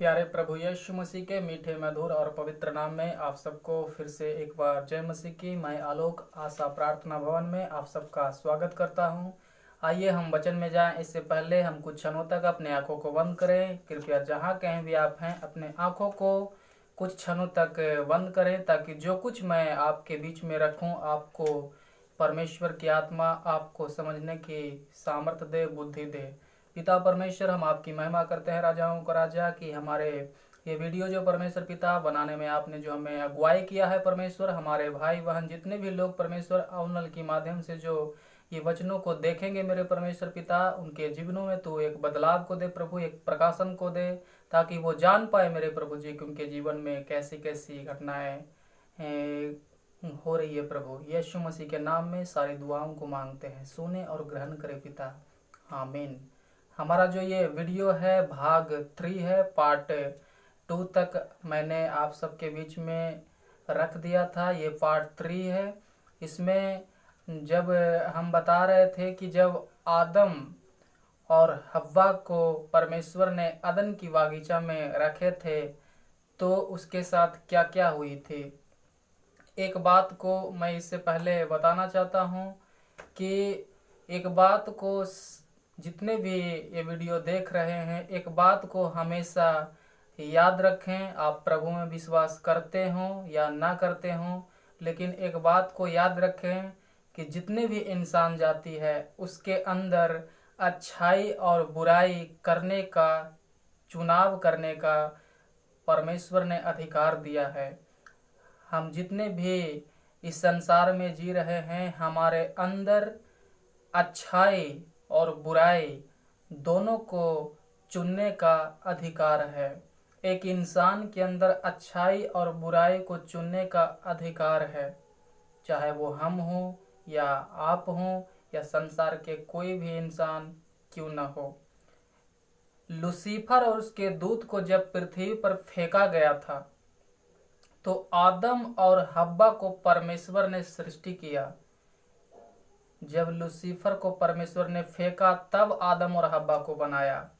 प्यारे प्रभु यीशु मसीह के मीठे मधुर और पवित्र नाम में आप सबको फिर से एक बार जय मसीह की। मैं आलोक आशा प्रार्थना भवन में आप सबका स्वागत करता हूं। आइए हम वचन में जाएं। इससे पहले हम कुछ क्षणों तक अपने आंखों को बंद करें। कृपया जहां कहीं भी आप हैं अपने आंखों को कुछ क्षणों तक बंद करें, ताकि जो कुछ मैं आपके बीच में रखूं आपको परमेश्वर की आत्मा आपको समझने की सामर्थ्य दे, बुद्धि दे। पिता परमेश्वर, हम आपकी महिमा करते हैं राजाओं का राजा कि हमारे ये वीडियो जो परमेश्वर पिता बनाने में आपने जो हमें अगुवाई किया है परमेश्वर, हमारे भाई बहन जितने भी लोग परमेश्वर ऑनलाइन के माध्यम से जो ये वचनों को देखेंगे मेरे परमेश्वर पिता, उनके जीवनों में तो एक बदलाव को दे प्रभु, एक प्रकाशन को दे, ताकि वो जान पाए मेरे प्रभु जी कि उनके जीवन में कैसी कैसी घटनाएं हो रही है। प्रभु यीशु मसीह के नाम में सारी दुआओं को मांगते हैं, सुने और ग्रहण करे पिता, आमीन। हमारा जो ये वीडियो है भाग 3 है, पार्ट 2 तक मैंने आप सबके बीच में रख दिया था। ये पार्ट 3 है। इसमें जब हम बता रहे थे कि जब आदम और हव्वा को परमेश्वर ने अदन की बागीचा में रखे थे तो उसके साथ क्या क्या हुई थी। एक बात को मैं इससे पहले बताना चाहता हूँ कि एक बात को जितने भी ये वीडियो देख रहे हैं, एक बात को हमेशा याद रखें। आप प्रभु में विश्वास करते हो या ना करते हो, लेकिन एक बात को याद रखें कि जितने भी इंसान जाति है उसके अंदर अच्छाई और बुराई करने का, चुनाव करने का परमेश्वर ने अधिकार दिया है। हम जितने भी इस संसार में जी रहे हैं, हमारे अंदर अच्छाई और बुराई दोनों को चुनने का अधिकार है। एक इंसान के अंदर अच्छाई और बुराई को चुनने का अधिकार है, चाहे वो हम हो या आप हो या संसार के कोई भी इंसान क्यों न हो। लूसीफर और उसके दूत को जब पृथ्वी पर फेंका गया था तो आदम और हव्वा को परमेश्वर ने सृष्टि किया। जब लूसीफर को परमेश्वर ने फेंका तब आदम और हव्वा को बनाया,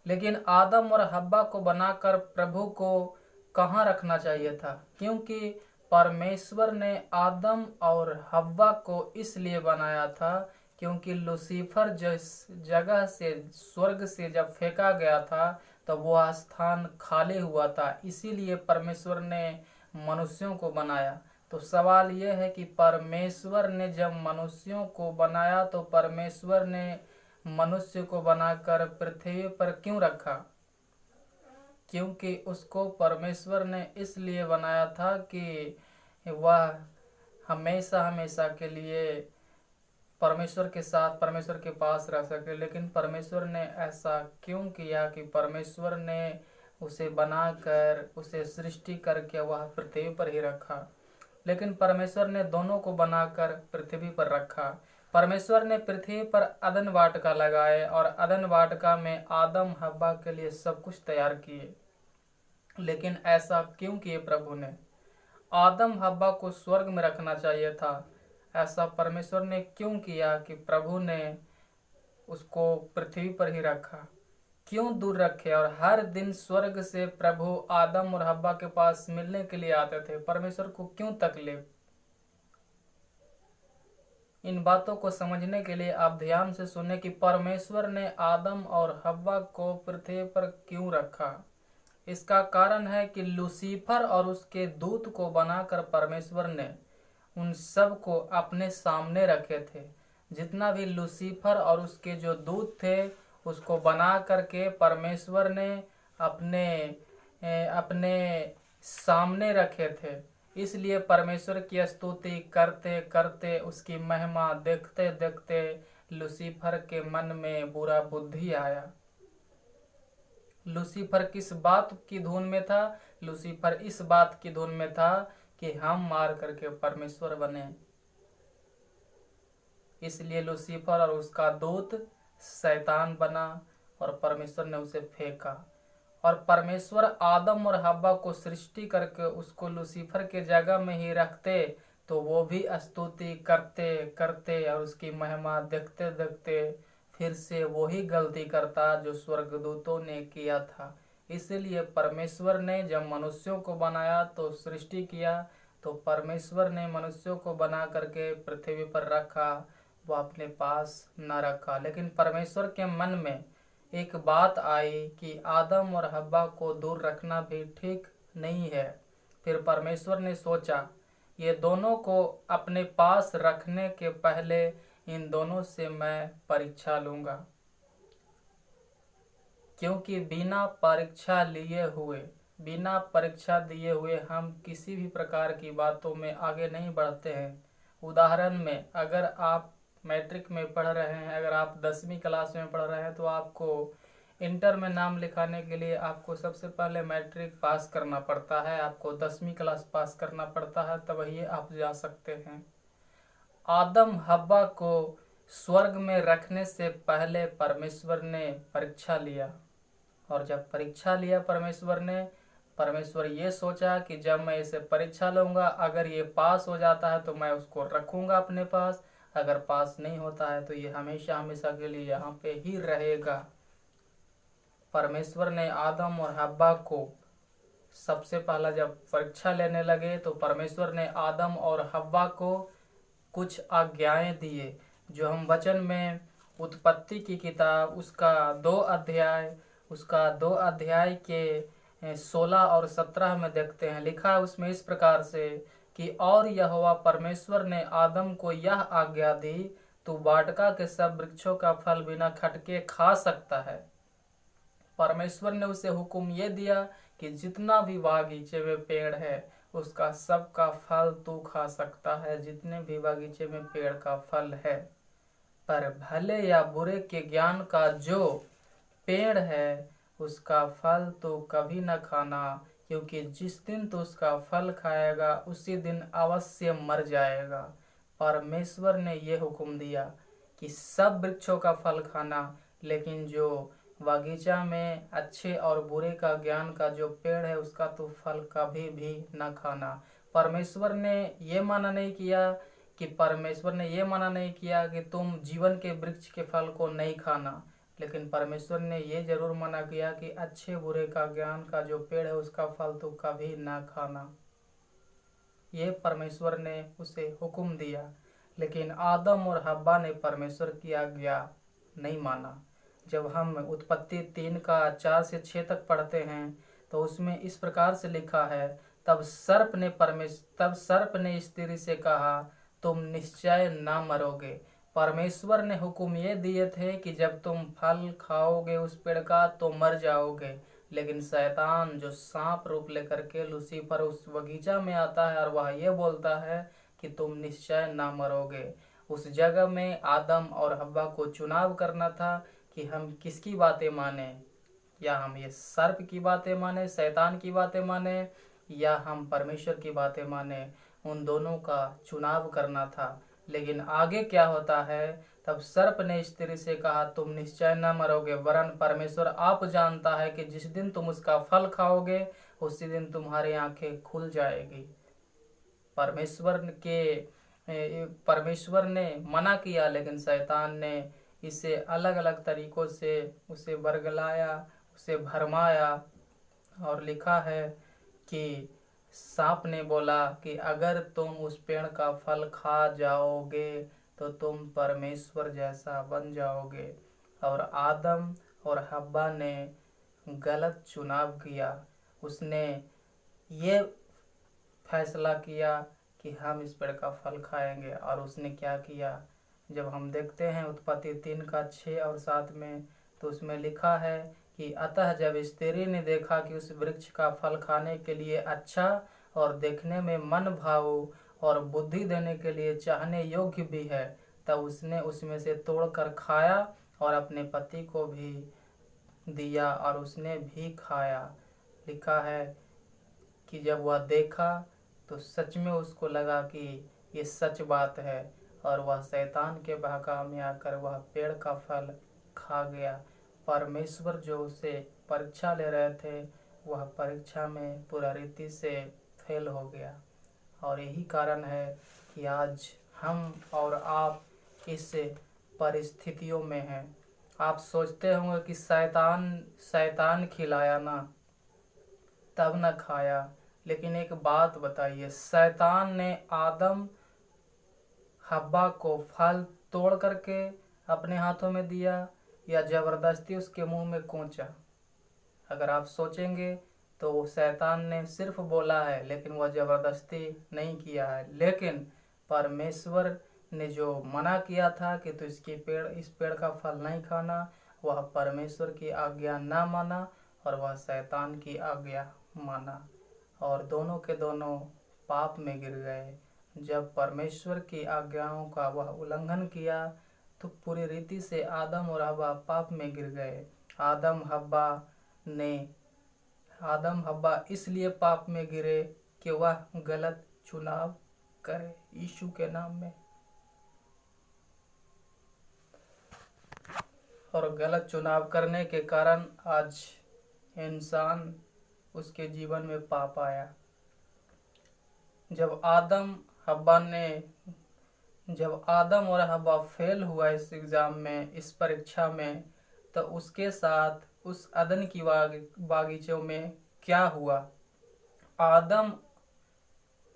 लेकिन आदम और हव्वा को बनाकर प्रभु को कहाँ रखना चाहिए था? क्योंकि परमेश्वर ने आदम और हव्वा को इसलिए बनाया था क्योंकि लूसीफर जिस जगह से, स्वर्ग से जब फेंका गया था तो वह स्थान खाली हुआ था, इसीलिए परमेश्वर ने मनुष्यों को बनाया। तो सवाल यह है कि परमेश्वर ने जब मनुष्यों को बनाया तो परमेश्वर ने मनुष्य को बनाकर पृथ्वी पर क्यों रखा? क्योंकि उसको परमेश्वर ने इसलिए बनाया था कि वह हमेशा हमेशा के लिए परमेश्वर के साथ, परमेश्वर के पास रह सके। लेकिन परमेश्वर ने ऐसा क्यों किया कि परमेश्वर ने उसे बनाकर, उसे सृष्टि करके वह पृथ्वी पर ही रखा। लेकिन परमेश्वर ने दोनों को बनाकर पृथ्वी पर रखा। परमेश्वर ने पृथ्वी पर अदन वाटिका लगाए और अदन वाटिका में आदम हव्वा के लिए सब कुछ तैयार किए। लेकिन ऐसा क्यों किए प्रभु ने? आदम हव्वा को स्वर्ग में रखना चाहिए था, ऐसा परमेश्वर ने क्यों किया कि प्रभु ने उसको पृथ्वी पर ही रखा? क्यों दूर रखे? और हर दिन स्वर्ग से प्रभु आदम और हव्वा के पास मिलने के लिए आते थे। परमेश्वर को क्यों तकलीफ? इन बातों को समझने के लिए आप ध्यान से सुने कि परमेश्वर ने आदम और हव्वा को पृथ्वी पर क्यों रखा। इसका कारण है कि लूसीफर और उसके दूत को बनाकर परमेश्वर ने उन सब को अपने सामने रखे थे। जितना भी लूसीफर और उसके जो दूत थे उसको बना करके परमेश्वर ने अपने सामने रखे थे। इसलिए परमेश्वर की स्तुति करते करते, उसकी महिमा देखते देखते लूसीफर के मन में बुरा बुद्धि आया। लूसीफर किस बात की धुन में था? लूसीफर इस बात की धुन में था कि हम मार करके परमेश्वर बने। इसलिए लूसीफर और उसका दूत शैतान बना और परमेश्वर ने उसे फेंका। और परमेश्वर आदम और हव्वा को सृष्टि करके उसको लूसीफर के जगह में ही रखते तो वो भी स्तुति करते करते और उसकी महिमा देखते देखते फिर से वही गलती करता जो स्वर्गदूतों ने किया था। इसीलिए परमेश्वर ने जब मनुष्यों को बनाया तो सृष्टि किया, तो परमेश्वर ने मनुष्यों को बना करके पृथ्वी पर रखा, वो अपने पास न रखा। लेकिन परमेश्वर के मन में एक बात आई कि आदम और हव्वा को दूर रखना भी ठीक नहीं है। फिर परमेश्वर ने सोचा, ये दोनों को अपने पास रखने के पहले इन दोनों से मैं परीक्षा लूंगा, क्योंकि बिना परीक्षा दिए हुए हम किसी भी प्रकार की बातों में आगे नहीं बढ़ते हैं। उदाहरण में, अगर आप मैट्रिक में पढ़ रहे हैं, अगर आप 10वीं क्लास में पढ़ रहे हैं, तो आपको इंटर में नाम लिखाने के लिए आपको सबसे पहले मैट्रिक पास करना पड़ता है, आपको 10वीं क्लास पास करना पड़ता है, तब ही आप जा सकते हैं। आदम हव्वा को स्वर्ग में रखने से पहले परमेश्वर ने परीक्षा लिया, और जब परीक्षा लिया परमेश्वर ये सोचा कि जब मैं इसे परीक्षा लूँगा, अगर ये पास हो जाता है तो मैं उसको रखूँगा अपने पास, अगर पास नहीं होता है तो ये हमेशा हमेशा के लिए यहाँ पे ही रहेगा। परमेश्वर ने आदम और हव्वा को सबसे पहला जब परीक्षा लेने लगे तो परमेश्वर ने आदम और हव्वा को कुछ आज्ञाएं दिए, जो हम वचन में उत्पत्ति की किताब उसका 2 अध्याय के 16 और 17 में देखते हैं। लिखा है उसमें इस प्रकार से कि और यहोवा परमेश्वर ने आदम को यह आज्ञा दी, तू वाटिका के सब वृक्षों का फल बिना खटके खा सकता है। परमेश्वर ने उसे हुक्म ये दिया कि जितना भी बागीचे में पेड़ है उसका सबका फल तू खा सकता है, जितने भी बागीचे में पेड़ का फल है, पर भले या बुरे के ज्ञान का जो पेड़ है उसका फल तो कभी न खाना, क्योंकि जिस दिन तो उसका फल खाएगा उसी दिन अवश्य मर जाएगा। परमेश्वर ने ये हुक्म दिया कि सब वृक्षों का फल खाना, लेकिन जो बगीचा में अच्छे और बुरे का ज्ञान का जो पेड़ है उसका तो फल कभी भी न खाना। परमेश्वर ने ये मना नहीं किया कि तुम जीवन के वृक्ष के फल को नहीं खाना, लेकिन परमेश्वर ने ये जरूर मना किया कि अच्छे बुरे का ज्ञान का जो पेड़ है उसका फल तो कभी ना खाना। ये परमेश्वर ने उसे हुक्म दिया, लेकिन आदम और हव्वा ने परमेश्वर की आज्ञा नहीं माना। जब हम उत्पत्ति 3 का 4 से 6 तक पढ़ते हैं तो उसमें इस प्रकार से लिखा है, तब सर्प ने स्त्री से कहा, तुम निश्चय न मरोगे। परमेश्वर ने हुक्म ये दिए थे कि जब तुम फल खाओगे उस पेड़ का तो मर जाओगे, लेकिन शैतान जो सांप रूप लेकर के लूसीफर उस बगीचा में आता है और वह ये बोलता है कि तुम निश्चय ना मरोगे। उस जगह में आदम और हव्वा को चुनाव करना था कि हम किसकी बातें माने, या हम ये सर्प की बातें माने, शैतान की बातें माने, या हम परमेश्वर की बातें माने। उन दोनों का चुनाव करना था। लेकिन आगे क्या होता है, तब सर्प ने स्त्री से कहा, तुम निश्चय न मरोगे, वरन परमेश्वर आप जानता है कि जिस दिन तुम उसका फल खाओगे उसी दिन तुम्हारी आंखें खुल जाएगी। परमेश्वर ने मना किया, लेकिन शैतान ने इसे अलग अलग तरीकों से उसे बरगलाया, उसे भरमाया। और लिखा है कि सांप ने बोला कि अगर तुम उस पेड़ का फल खा जाओगे तो तुम परमेश्वर जैसा बन जाओगे। और आदम और हव्वा ने गलत चुनाव किया। उसने ये फैसला किया कि हम इस पेड़ का फल खाएंगे, और उसने क्या किया, जब हम देखते हैं उत्पत्ति 3 का 6 और 7 में, तो उसमें लिखा है कि अतः जब स्त्री ने देखा कि उस वृक्ष का फल खाने के लिए अच्छा और देखने में मन भावु और बुद्धि देने के लिए चाहने योग्य भी है, तब उसने उसमें से तोड़कर खाया और अपने पति को भी दिया और उसने भी खाया। लिखा है कि जब वह देखा तो सच में उसको लगा कि ये सच बात है, और वह शैतान के बहकावे में आकर वह पेड़ का फल खा गया। परमेश्वर जो उसे परीक्षा ले रहे थे वह परीक्षा में पूरा रीति से फेल हो गया। और यही कारण है कि आज हम और आप इस परिस्थितियों में हैं। आप सोचते होंगे कि शैतान शैतान खिलाया ना तब न खाया, लेकिन एक बात बताइए, शैतान ने आदम हव्वा को फल तोड़ करके अपने हाथों में दिया या जबरदस्ती उसके मुंह में कोंचा? अगर आप सोचेंगे तो शैतान ने सिर्फ बोला है, लेकिन वह जबरदस्ती नहीं किया है। लेकिन परमेश्वर ने जो मना किया था कि तो इस पेड़ का फल नहीं खाना, वह परमेश्वर की आज्ञा ना माना और वह शैतान की आज्ञा माना, और दोनों के दोनों पाप में गिर गए। जब परमेश्वर की आज्ञाओं का वह उल्लंघन किया तो पूरी रीति से आदम और हव्वा पाप में गिर गए। आदम हव्वा इसलिए पाप में गिरे कि वह गलत चुनाव करे यीशु के नाम में, और गलत चुनाव करने के कारण आज इंसान उसके जीवन में पाप आया। जब आदम और हव्वा फेल हुआ इस एग्ज़ाम में, इस परीक्षा में, तो उसके साथ उस अदन की बागीचों में क्या हुआ? आदम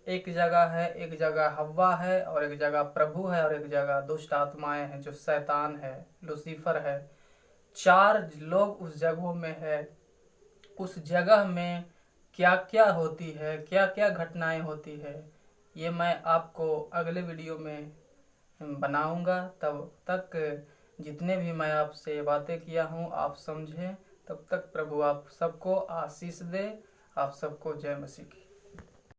एक जगह है, एक जगह हव्वा है, और एक जगह प्रभु है, और एक जगह दुष्ट आत्माएं हैं जो शैतान है, लूसीफर है। 4 लोग उस जगहों में है। उस जगह में क्या क्या होती है, क्या क्या घटनाएं होती है, ये मैं आपको अगले वीडियो में बनाऊंगा। तब तक जितने भी मैं आपसे बातें किया हूँ आप समझें। तब तक प्रभु आप सबको आशीष दे। आप सबको जय मसीह की।